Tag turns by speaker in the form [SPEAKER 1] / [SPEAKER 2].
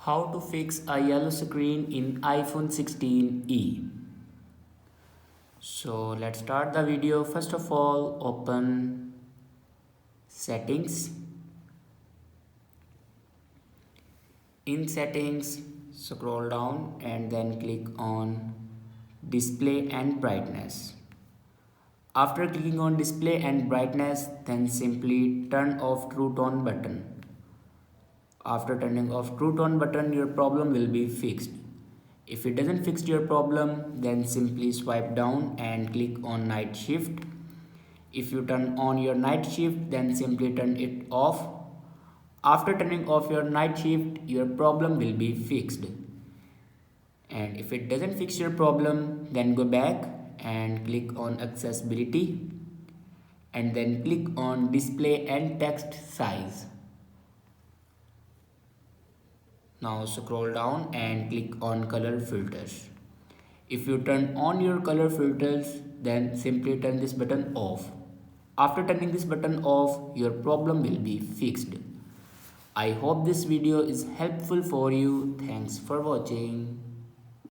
[SPEAKER 1] How to fix a yellow screen in iPhone 16e. So let's start the video. First of all, open settings. In settings, scroll down and then click on display and brightness. After clicking on display and brightness, then simply turn off true tone button. After turning off true tone button, your problem will be fixed. If it doesn't fix your problem, then simply swipe down and click on night shift. If you turn on your night shift, then simply turn it off. After turning off your night shift, your problem will be fixed. And if it doesn't fix your problem, then go back and click on accessibility and then click on display and text size. Now scroll down and click on color filters. If you turn on your color filters, then simply turn this button off. After turning this button off, your problem will be fixed. I hope this video is helpful for you. Thanks for watching.